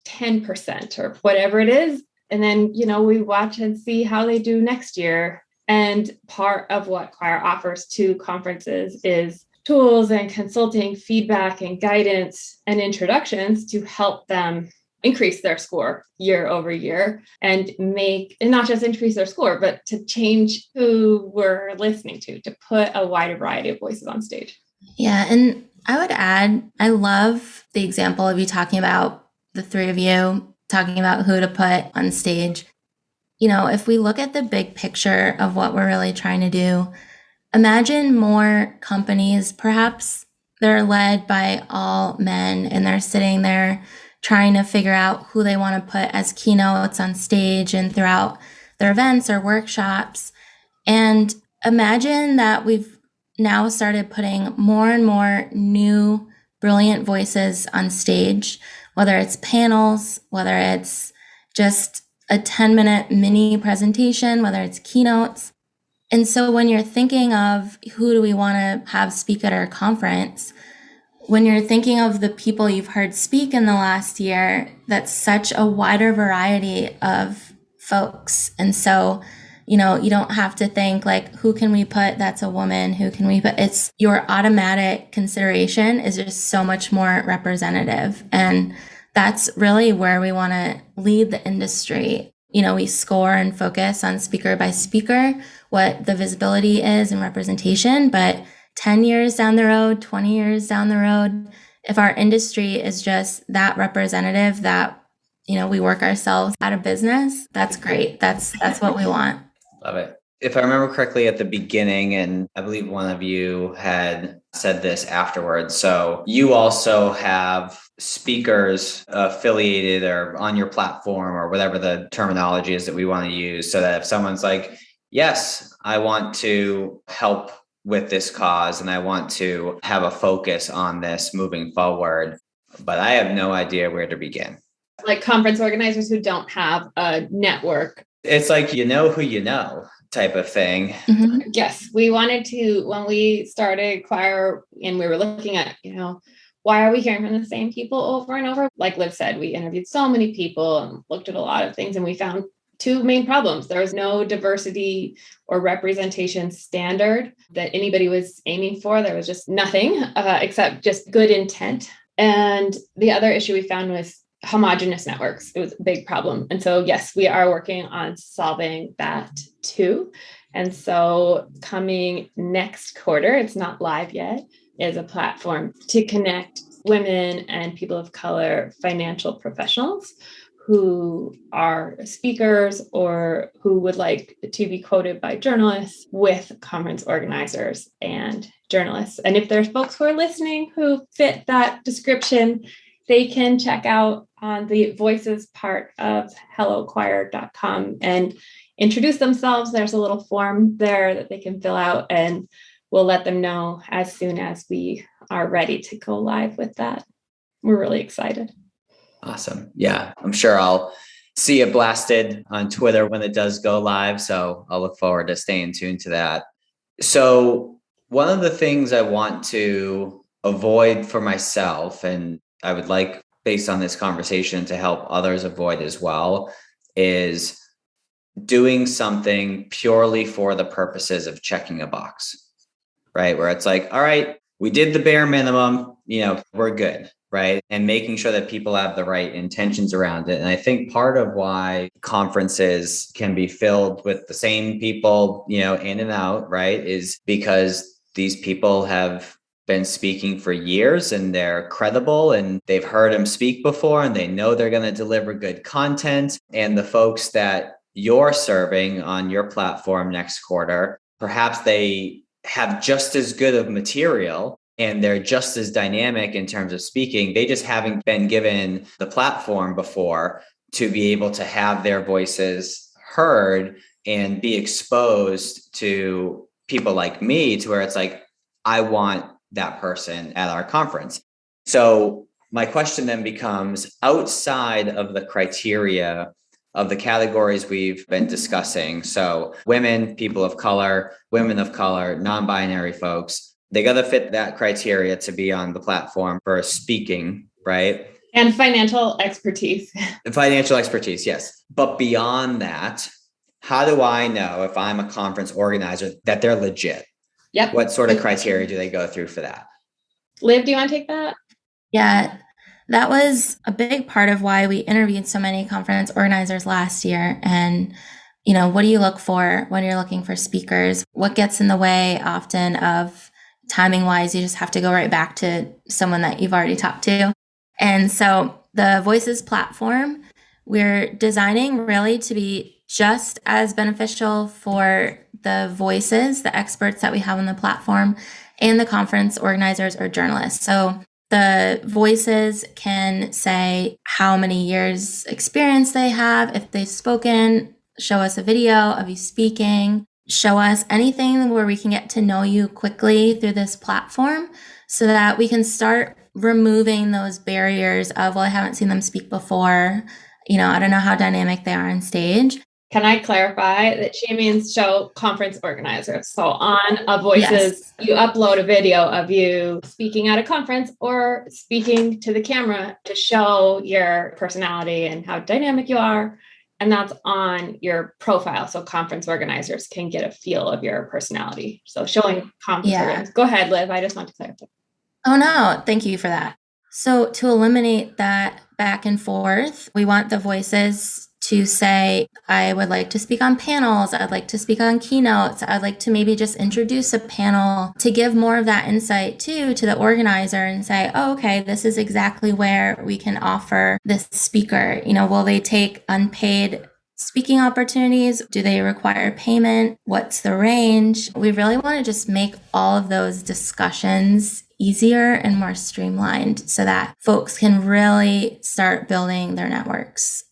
10% or whatever it is. And then, we watch and see how they do next year. And part of what choir offers to conferences is tools and consulting, feedback and guidance and introductions to help them increase their score year over year, and not just increase their score, but to change who we're listening to put a wider variety of voices on stage. Yeah. And I would add, I love the example of you talking about the 3 of you talking about who to put on stage. If we look at the big picture of what we're really trying to do, imagine more companies, perhaps they're led by all men and they're sitting there trying to figure out who they want to put as keynotes on stage and throughout their events or workshops. And imagine that we've now started putting more and more new, brilliant voices on stage, whether it's panels, whether it's just a 10-minute mini presentation, whether it's keynotes. And so when you're thinking of who do we want to have speak at our conference, when you're thinking of the people you've heard speak in the last year, that's such a wider variety of folks. And so, you don't have to think like, who can we put that's a woman? Who can we put? It's your automatic consideration is just so much more representative. And that's really where we want to lead the industry. we score and focus on speaker by speaker, what the visibility is and representation. But 10 years down the road, 20 years down the road, if our industry is just that representative that, we work ourselves out of business, that's great. That's what we want. Love it. If I remember correctly at the beginning, and I believe one of you had said this afterwards, so you also have speakers affiliated or on your platform or whatever the terminology is that we want to use, so that if someone's like, yes, I want to help with this cause and I want to have a focus on this moving forward, but I have no idea where to begin. Like conference organizers who don't have a network. It's like, you know who you know type of thing. Mm-hmm. Yes, we wanted to, when we started Choir and we were looking at, why are we hearing from the same people over and over? Like Liv said, we interviewed so many people and looked at a lot of things, and we found two main problems. There was no diversity or representation standard that anybody was aiming for. There was just nothing except just good intent. And the other issue we found was homogenous networks. It was a big problem. And so, yes, we are working on solving that too. And so coming next quarter, it's not live yet, is a platform to connect women and people of color financial professionals who are speakers or who would like to be quoted by journalists with conference organizers and journalists. And if there's folks who are listening who fit that description, they can check out on the voices part of hellochoir.com and introduce themselves. There's a little form there that they can fill out, and we'll let them know as soon as we are ready to go live with that. We're really excited. Awesome. Yeah, I'm sure I'll see it blasted on Twitter when it does go live. So I'll look forward to staying tuned to that. So one of the things I want to avoid for myself, and I would like, based on this conversation, to help others avoid as well, is doing something purely for the purposes of checking a box, right? Where it's like, all right, we did the bare minimum, we're good, right? And making sure that people have the right intentions around it. And I think part of why conferences can be filled with the same people, in and out, right, is because these people have been speaking for years and they're credible and they've heard them speak before and they know they're going to deliver good content. And the folks that you're serving on your platform next quarter, perhaps they have just as good of material and they're just as dynamic in terms of speaking. They just haven't been given the platform before to be able to have their voices heard and be exposed to people like me, to where it's like, I want that person at our conference. So my question then becomes, outside of the criteria of the categories we've been discussing, so women, people of color, women of color, non-binary folks, they got to fit that criteria to be on the platform for speaking, right? And financial expertise. Financial expertise, yes. But beyond that, how do I know if I'm a conference organizer that they're legit? Yep. What sort of criteria do they go through for that? Liv, do you want to take that? Yeah, that was a big part of why we interviewed so many conference organizers last year. And, what do you look for when you're looking for speakers? What gets in the way often of timing wise? You just have to go right back to someone that you've already talked to. And so the Voices platform, we're designing really to be just as beneficial for the voices, the experts that we have on the platform, and the conference organizers or journalists. So the voices can say how many years experience they have, if they've spoken, show us a video of you speaking, show us anything where we can get to know you quickly through this platform so that we can start removing those barriers of, well, I haven't seen them speak before. I don't know how dynamic they are on stage. Can I clarify that she means show conference organizers? So on a Voices, yes, you upload a video of you speaking at a conference or speaking to the camera to show your personality and how dynamic you are. And that's on your profile. So conference organizers can get a feel of your personality. So showing conference organizers. Go ahead, Liv. I just want to clarify. Oh, no. Thank you for that. So to eliminate that back and forth, we want the voices to say, I would like to speak on panels. I'd like to speak on keynotes. I'd like to maybe just introduce a panel to give more of that insight to the organizer and say, oh, okay, this is exactly where we can offer this speaker. Will they take unpaid speaking opportunities? Do they require payment? What's the range? We really want to just make all of those discussions easier and more streamlined so that folks can really start building their networks.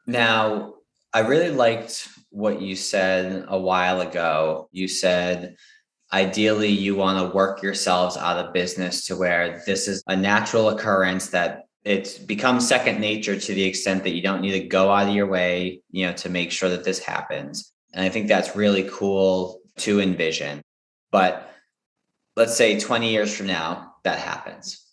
Now, I really liked what you said a while ago. You said, ideally, you want to work yourselves out of business to where this is a natural occurrence, that it's become second nature to the extent that you don't need to go out of your way, to make sure that this happens. And I think that's really cool to envision. But let's say 20 years from now, that happens.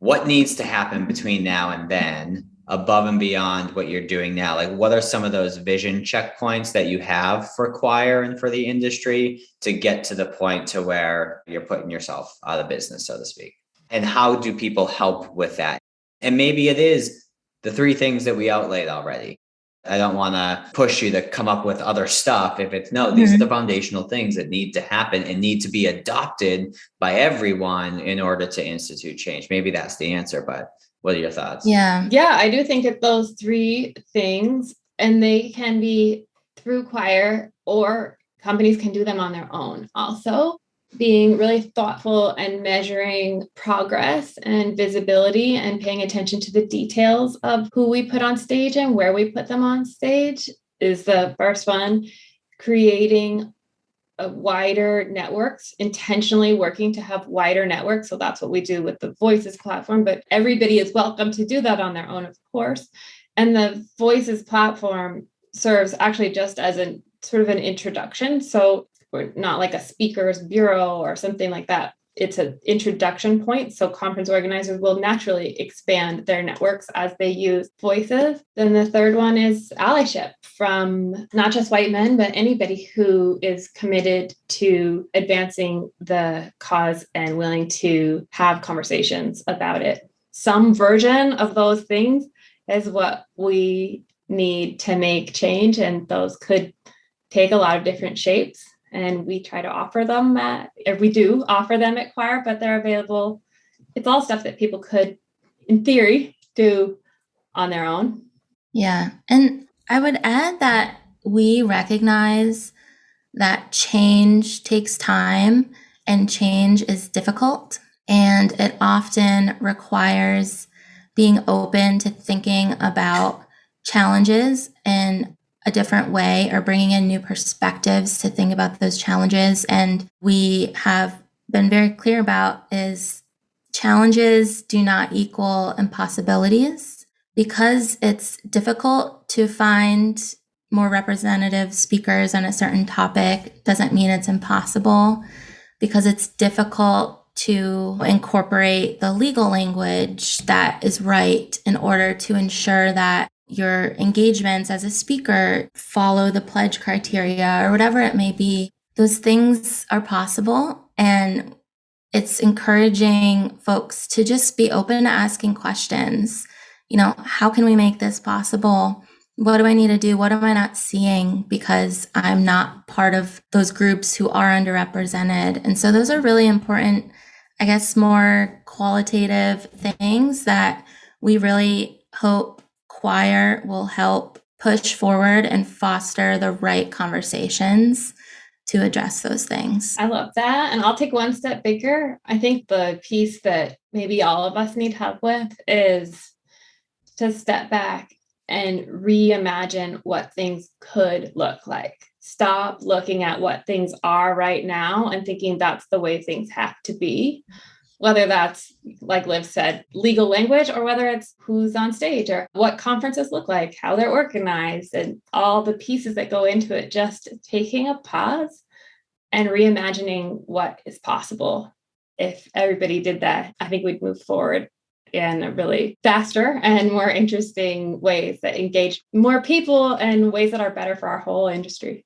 What needs to happen between now and then, above and beyond what you're doing now? Like, what are some of those vision checkpoints that you have for choir and for the industry to get to the point to where you're putting yourself out of business, so to speak? And how do people help with that? And maybe it is the three things that we outlaid already. I don't want to push you to come up with other stuff. If it's no, these are the foundational things that need to happen and need to be adopted by everyone in order to institute change. Maybe that's the answer, but what are your thoughts? Yeah, I do think it's those three things, and they can be through choir, or companies can do them on their own. Also, being really thoughtful and measuring progress and visibility and paying attention to the details of who we put on stage and where we put them on stage is the first one. Creating a wider networks, intentionally working to have wider networks. So that's what we do with the Voices platform, but everybody is welcome to do that on their own, of course. And the Voices platform serves actually just as a sort of an introduction. So we're not like a speakers bureau or something like that. It's an introduction point. So conference organizers will naturally expand their networks as they use Voices. Then the third one is allyship from not just white men, but anybody who is committed to advancing the cause and willing to have conversations about it. Some version of those things is what we need to make change. And those could take a lot of different shapes. And we try to offer them we do offer them at choir, but they're available. It's all stuff that people could, in theory, do on their own. Yeah. And I would add that we recognize that change takes time and change is difficult. And it often requires being open to thinking about challenges in a different way, or bringing in new perspectives to think about those challenges. And we have been very clear about is challenges do not equal impossibilities. Because it's difficult to find more representative speakers on a certain topic doesn't mean it's impossible. Because it's difficult to incorporate the legal language that is right in order to ensure that your engagements as a speaker follow the pledge criteria or whatever it may be. Those things are possible, and it's encouraging folks to just be open to asking questions. How can we make this possible? What do I need to do? What am I not seeing because I'm not part of those groups who are underrepresented? And so those are really important, I guess, more qualitative things that we really hope choir will help push forward and foster the right conversations to address those things. I love that. And I'll take one step bigger. I think the piece that maybe all of us need help with is to step back and reimagine what things could look like. Stop looking at what things are right now and thinking that's the way things have to be. Whether that's, like Liv said, legal language, or whether it's who's on stage or what conferences look like, how they're organized, and all the pieces that go into it. Just taking a pause and reimagining what is possible. If everybody did that, I think we'd move forward in a really faster and more interesting ways that engage more people and ways that are better for our whole industry.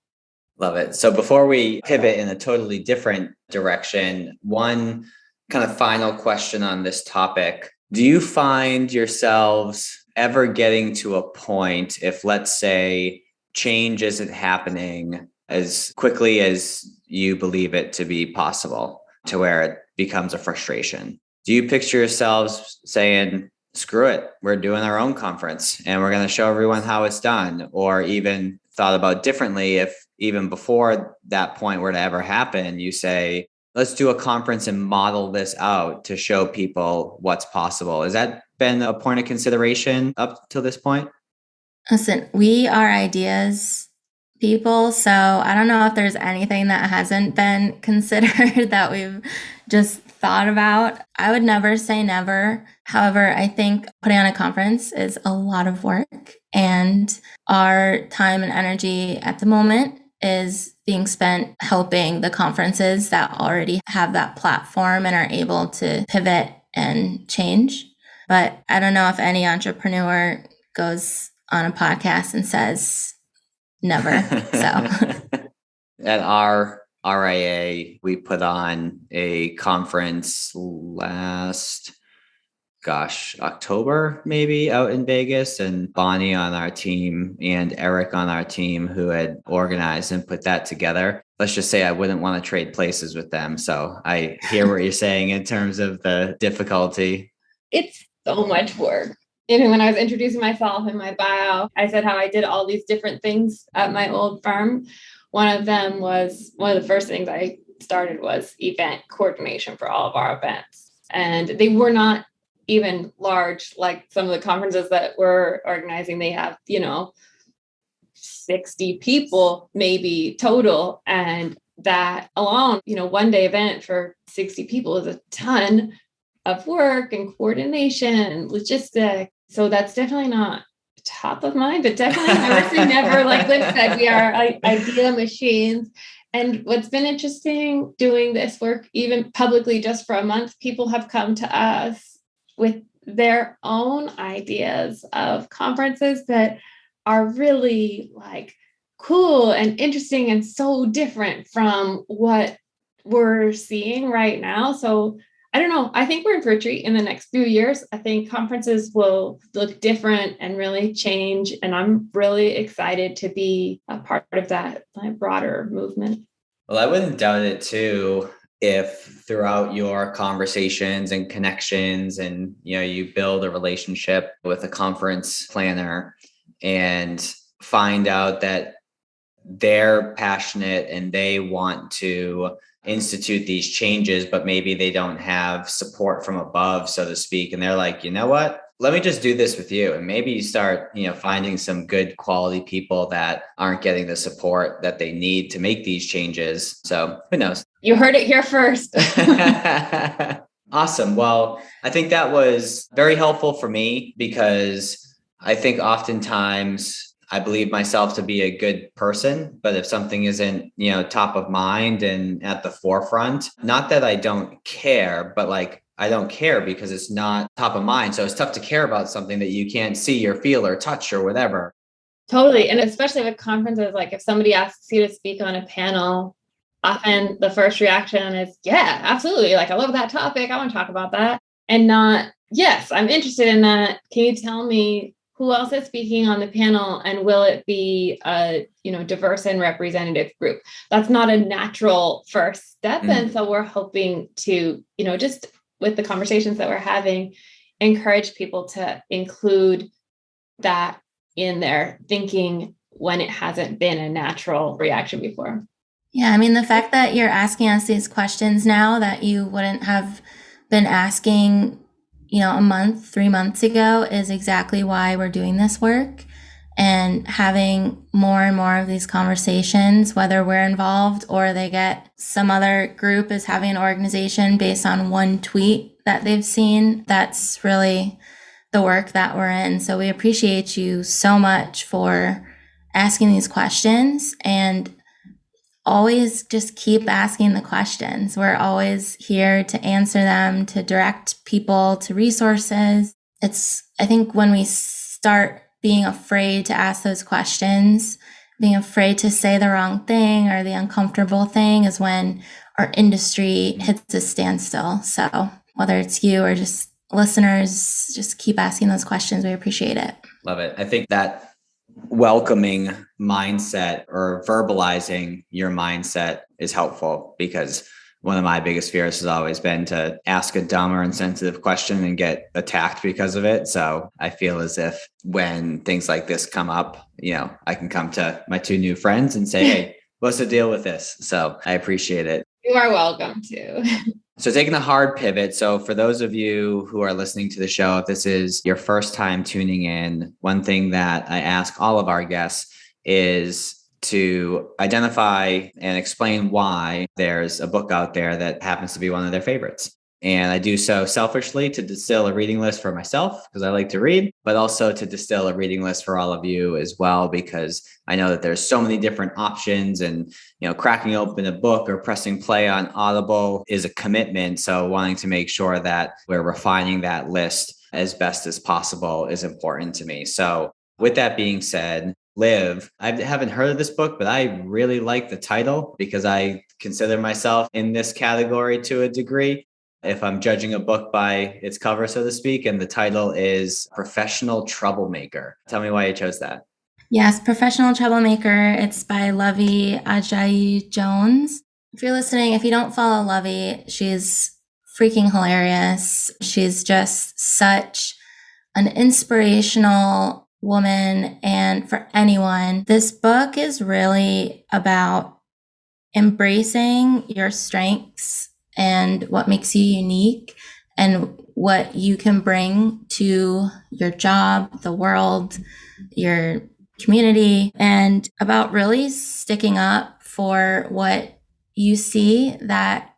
Love it. So before we pivot in a totally different direction, one kind of final question on this topic. Do you find yourselves ever getting to a point, if let's say change isn't happening as quickly as you believe it to be possible, to where it becomes a frustration, do you picture yourselves saying, screw it, we're doing our own conference and we're going to show everyone how it's done? Or even thought about differently, if even before that point were to ever happen, you say, let's do a conference and model this out to show people what's possible. Has that been a point of consideration up to this point? Listen, we are ideas people, so I don't know if there's anything that hasn't been considered that we've just thought about. I would never say never. However, I think putting on a conference is a lot of work, and our time and energy at the moment is being spent helping the conferences that already have that platform and are able to pivot and change. But I don't know if any entrepreneur goes on a podcast and says never. So at our RIA, we put on a conference last, October, maybe, out in Vegas, and Bonnie on our team and Eric on our team, who had organized and put that together. Let's just say I wouldn't want to trade places with them. So I hear what you're saying in terms of the difficulty. It's so much work. Even when I was introducing myself in my bio, I said how I did all these different things at my old firm. One of the first things I started was event coordination for all of our events. And they were not even large, like some of the conferences that we're organizing. They have, 60 people maybe total. And that alone, one day event for 60 people is a ton of work and coordination and logistics. So that's definitely not top of mind, but definitely never say never. Like Liv said, we are idea machines. And what's been interesting doing this work, even publicly just for a month, people have come to us with their own ideas of conferences that are really like cool and interesting and so different from what we're seeing right now. So I don't know. I think we're in for a treat in the next few years. I think conferences will look different and really change. And I'm really excited to be a part of that broader movement. Well, I wouldn't doubt it too, if throughout your conversations and connections and, you build a relationship with a conference planner and find out that they're passionate and they want to institute these changes, but maybe they don't have support from above, so to speak. And they're like, you know what? Let me just do this with you. And maybe you start, finding some good quality people that aren't getting the support that they need to make these changes. So who knows? You heard it here first. Awesome. Well, I think that was very helpful for me, because I think oftentimes I believe myself to be a good person, but if something isn't, top of mind and at the forefront, not that I don't care, but I don't care because it's not top of mind. So it's tough to care about something that you can't see or feel or touch or whatever. Totally. And especially with conferences, like if somebody asks you to speak on a panel, often the first reaction is, yeah, absolutely. Like, I love that topic. I want to talk about that. And not, yes, I'm interested in that. Can you tell me who else is speaking on the panel, and will it be a diverse and representative group? That's not a natural first step. And so we're hoping to, just with the conversations that we're having, encourage people to include that in their thinking when it hasn't been a natural reaction before. Yeah, I mean, the fact that you're asking us these questions now that you wouldn't have been asking a month, 3 months ago is exactly why we're doing this work, and having more and more of these conversations, whether we're involved or they get some other group is having an organization based on one tweet that they've seen. That's really the work that we're in. So we appreciate you so much for asking these questions, and always just keep asking the questions. We're always here to answer them, to direct people to resources. I think when we start being afraid to ask those questions, being afraid to say the wrong thing or the uncomfortable thing, is when our industry hits a standstill. So whether it's you or just listeners just keep asking those questions. We appreciate it. Love it. I think that welcoming mindset or verbalizing your mindset is helpful, because one of my biggest fears has always been to ask a dumb or insensitive question and get attacked because of it. So I feel as if when things like this come up, I can come to my two new friends and say, hey, what's the deal with this? So I appreciate it. You are welcome to. So taking a hard pivot. So for those of you who are listening to the show, if this is your first time tuning in, one thing that I ask all of our guests is to identify and explain why there's a book out there that happens to be one of their favorites. And I do so selfishly to distill a reading list for myself because I like to read, but also to distill a reading list for all of you as well, because I know that there's so many different options, and cracking open a book or pressing play on Audible is a commitment. So wanting to make sure that we're refining that list as best as possible is important to me. So with that being said, Liv, I haven't heard of this book, but I really like the title because I consider myself in this category to a degree, if I'm judging a book by its cover, so to speak, and the title is Professional Troublemaker. Tell me why you chose that. Yes, Professional Troublemaker. It's by Lovey Ajayi-Jones. If you're listening, if you don't follow Lovey, she's freaking hilarious. She's just such an inspirational woman. And for anyone, this book is really about embracing your strengths and what makes you unique and what you can bring to your job, the world, your community, and about really sticking up for what you see that,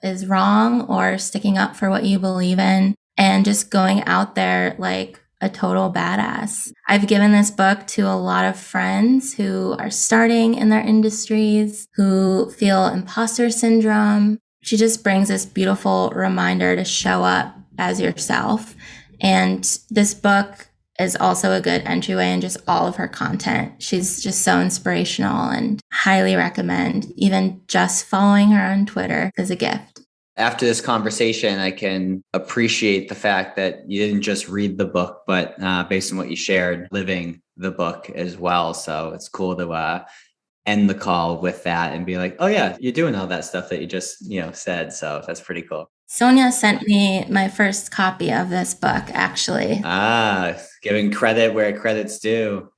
is wrong, or sticking up for what you believe in, and just going out there like a total badass. I've given this book to a lot of friends who are starting in their industries, who feel imposter syndrome. She just brings this beautiful reminder to show up as yourself. And this book is also a good entryway in just all of her content. She's just so inspirational and highly recommend. Even just following her on Twitter is a gift. After this conversation, I can appreciate the fact that you didn't just read the book, but based on what you shared, living the book as well. So it's cool to end the call with that and be like, oh yeah, you're doing all that stuff that you just, said. So that's pretty cool. Sonya sent me my first copy of this book, actually. Giving credit where credit's due.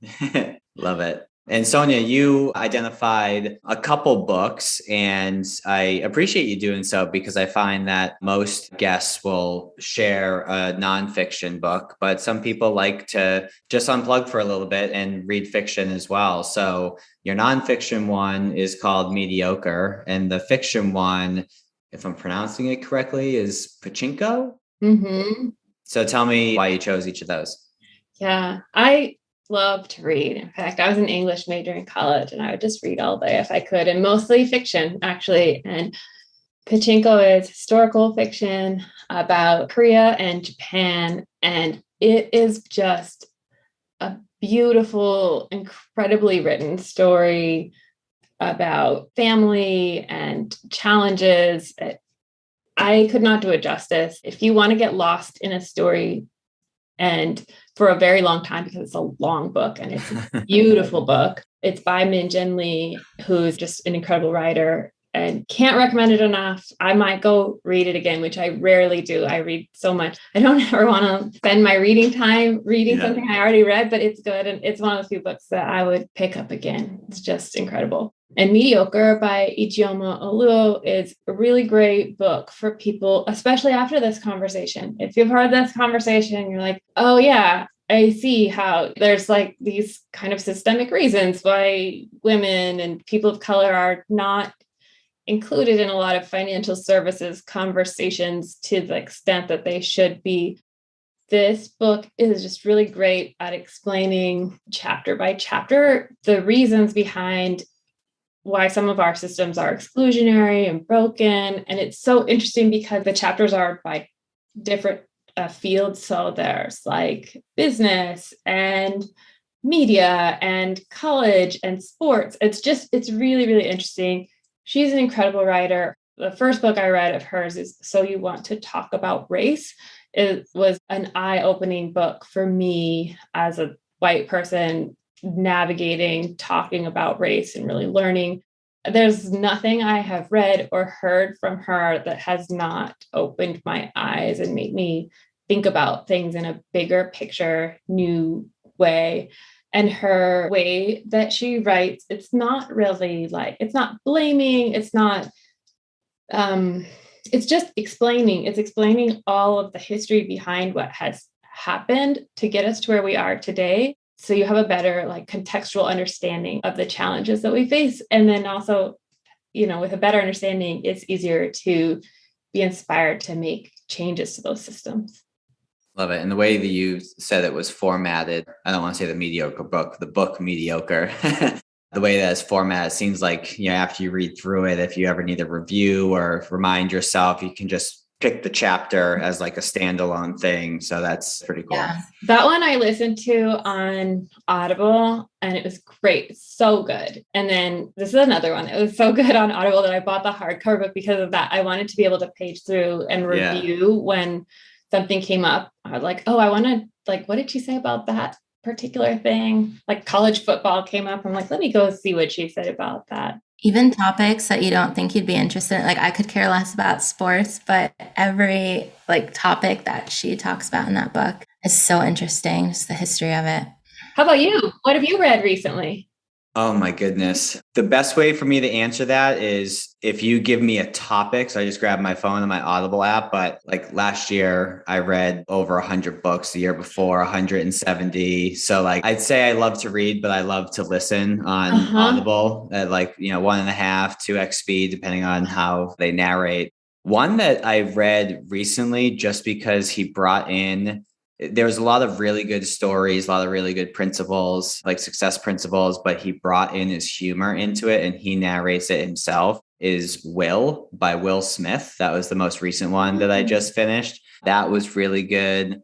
Love it. And Sonya, you identified a couple books, and I appreciate you doing so because I find that most guests will share a nonfiction book, but some people like to just unplug for a little bit and read fiction as well. So your nonfiction one is called Mediocre, and the fiction one, if I'm pronouncing it correctly, is Pachinko. Mm-hmm. So tell me why you chose each of those. Yeah, I love to read. In fact, I was an English major in college, and I would just read all day if I could, and mostly fiction, actually. And Pachinko is historical fiction about Korea and Japan, and it is just a beautiful, incredibly written story about family and challenges. I could not do it justice. If you want to get lost in a story, and for a very long time, because it's a long book and it's a beautiful book. It's by Min-Jin Lee, who's just an incredible writer, and can't recommend it enough. I might go read it again, which I rarely do. I read so much. I don't ever want to spend my reading time reading something I already read, but it's good. And it's one of the few books that I would pick up again. It's just incredible. And Mediocre by Ijeoma Oluo is a really great book for people, especially after this conversation. If you've heard this conversation, you're like, oh yeah, I see how there's like these kind of systemic reasons why women and people of color are not included in a lot of financial services conversations to the extent that they should be. This book is just really great at explaining chapter by chapter the reasons behind why some of our systems are exclusionary and broken. And it's so interesting because the chapters are by different fields. So there's like business and media and college and sports. It's really, really interesting. She's an incredible writer. The first book I read of hers is So You Want to Talk About Race. it was an eye-opening book for me as a white person navigating, talking about race and really learning. There's nothing I have read or heard from her that has not opened my eyes and made me think about things in a bigger picture, new way. And her way that she writes, it's not really like, it's not blaming, it's not, it's just explaining. It's explaining all of the history behind what has happened to get us to where we are today. So you have a better like contextual understanding of the challenges that we face. And then also, with a better understanding, it's easier to be inspired to make changes to those systems. Love it. And the way that you said it was formatted, I don't want to say the mediocre book, the book mediocre. The way that it's formatted seems like, after you read through it, if you ever need a review or remind yourself, you can just pick the chapter as like a standalone thing. So that's pretty cool. Yeah. That one I listened to on Audible and it was great. So good. And then this is another one. It was so good on Audible that I bought the hardcover book because of that. I wanted to be able to page through and review when something came up. I was like, oh, I want to, like, what did she say about that particular thing? Like college football came up. I'm like, let me go see what she said about that. Even topics that you don't think you'd be interested in. Like I could care less about sports, but every like topic that she talks about in that book is so interesting. Just the history of it. How about you? What have you read recently? Oh my goodness. The best way for me to answer that is if you give me a topic. So I just grabbed my phone and my Audible app, but like last year I read over 100 books, the year before 170. So like I'd say I love to read, but I love to listen on Audible at like, 1.5, 2x speed, depending on how they narrate. One that I read recently just because he brought in, there was a lot of really good stories, a lot of really good principles, like success principles, but he brought in his humor into it and he narrates it himself, is Will by Will Smith. That was the most recent one that I just finished. That was really good.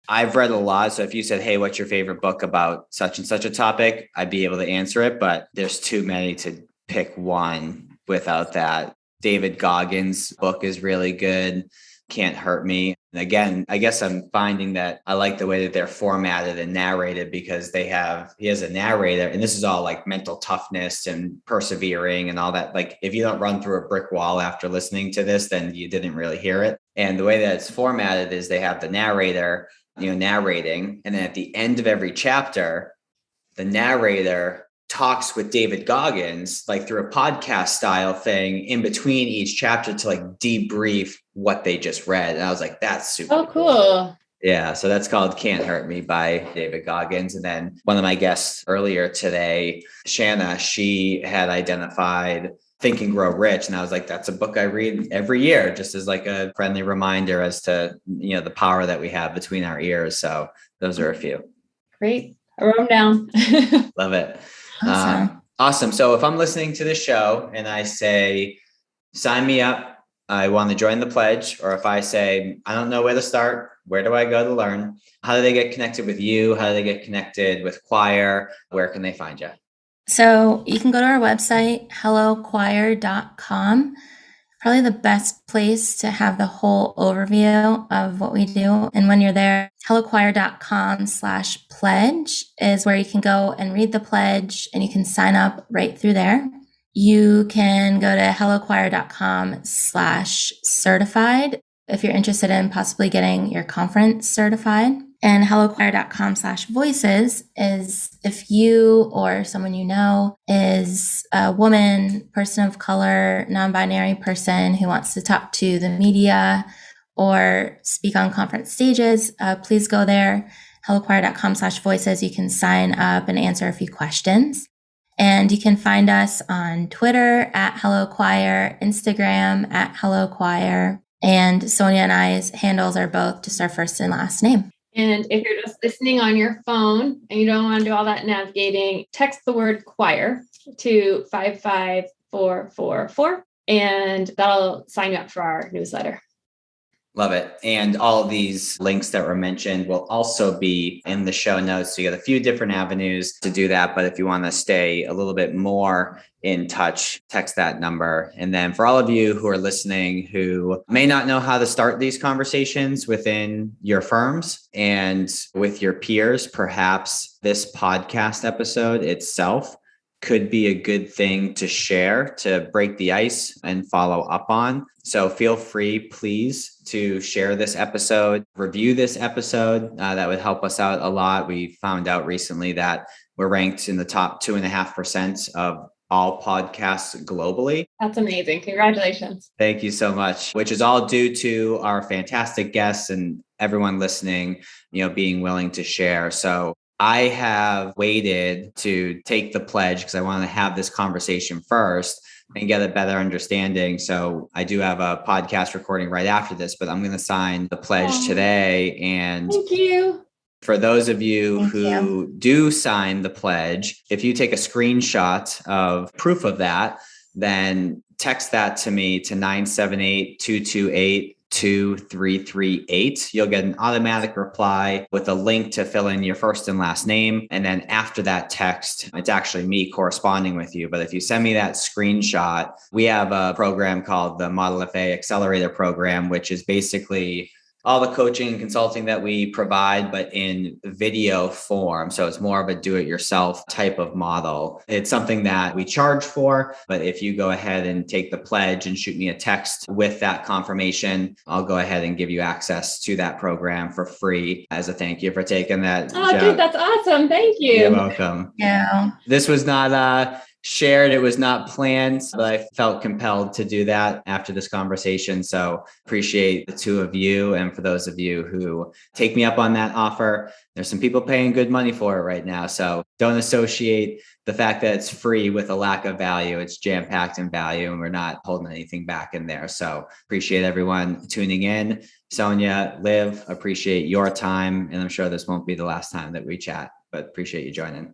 I've read a lot. So if you said, hey, what's your favorite book about such and such a topic? I'd be able to answer it, but there's too many to pick one without that. David Goggins' book is really good. Can't Hurt Me. And again, I guess I'm finding that I like the way that they're formatted and narrated because he has a narrator, and this is all like mental toughness and persevering and all that. Like if you don't run through a brick wall after listening to this, then you didn't really hear it. And the way that it's formatted is they have the narrator, narrating. And then at the end of every chapter, the narrator talks with David Goggins, like through a podcast style thing in between each chapter to like debrief what they just read. And I was like, that's super cool. Yeah. So that's called Can't Hurt Me by David Goggins. And then one of my guests earlier today, Shanna, she had identified Think and Grow Rich. And I was like, that's a book I read every year, just as like a friendly reminder as to, the power that we have between our ears. So those are a few. Great. I wrote them down. Love it. Awesome. So if I'm listening to the show and I say, sign me up, I want to join the pledge, or if I say, I don't know where to start, where do I go to learn? How do they get connected with you? How do they get connected with Choir? Where can they find you? So you can go to our website, hellochoir.com. Probably the best place to have the whole overview of what we do. And when you're there, hellochoir.com/pledge is where you can go and read the pledge and you can sign up right through there. You can go to hellochoir.com/certified if you're interested in possibly getting your conference certified. And hellochoir.com/voices is if you or someone you know is a woman, person of color, non-binary person who wants to talk to the media or speak on conference stages, please go there, hellochoir.com/voices. You can sign up and answer a few questions. And you can find us on Twitter @HelloChoir, Instagram @HelloChoir, and Sonya and I's handles are both just our first and last name. And if you're just listening on your phone and you don't want to do all that navigating, text the word choir to 55444 and that'll sign you up for our newsletter. Love it. And all of these links that were mentioned will also be in the show notes. So you got a few different avenues to do that. But if you want to stay a little bit more in touch, text that number. And then for all of you who are listening who may not know how to start these conversations within your firms and with your peers, perhaps this podcast episode itself could be a good thing to share, to break the ice and follow up on. So feel free, please, to share this episode, review this episode. That would help us out a lot. We found out recently that we're ranked in the top 2.5% of all podcasts globally. That's amazing. Congratulations. Thank you so much, which is all due to our fantastic guests and everyone listening, being willing to share. So I have waited to take the pledge because I want to have this conversation first and get a better understanding. So I do have a podcast recording right after this, but I'm going to sign the pledge today. And thank you. For those of you who do sign the pledge, if you take a screenshot of proof of that, then text that to me to 978-228-2338. You'll get an automatic reply with a link to fill in your first and last name. And then after that text, it's actually me corresponding with you. But if you send me that screenshot, we have a program called the ModelFA Accelerator program, which is basically all the coaching and consulting that we provide, but in video form. So it's more of a do-it-yourself type of model. It's something that we charge for, but if you go ahead and take the pledge and shoot me a text with that confirmation, I'll go ahead and give you access to that program for free as a thank you for taking that. Oh, dude, that's awesome. Thank you. You're welcome. Yeah. This was not shared. It was not planned, but I felt compelled to do that after this conversation. So appreciate the two of you. And for those of you who take me up on that offer, there's some people paying good money for it right now. So don't associate the fact that it's free with a lack of value. It's jam-packed in value and we're not holding anything back in there. So appreciate everyone tuning in. Sonya, Liv, appreciate your time. And I'm sure this won't be the last time that we chat, but appreciate you joining.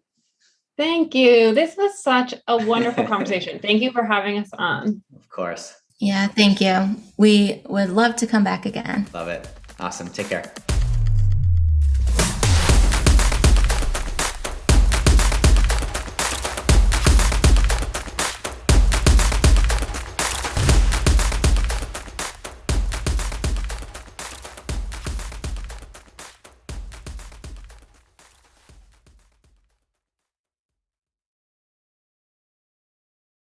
Thank you. This was such a wonderful conversation. Thank you for having us on. Of course. Yeah, thank you. We would love to come back again. Love it. Awesome. Take care.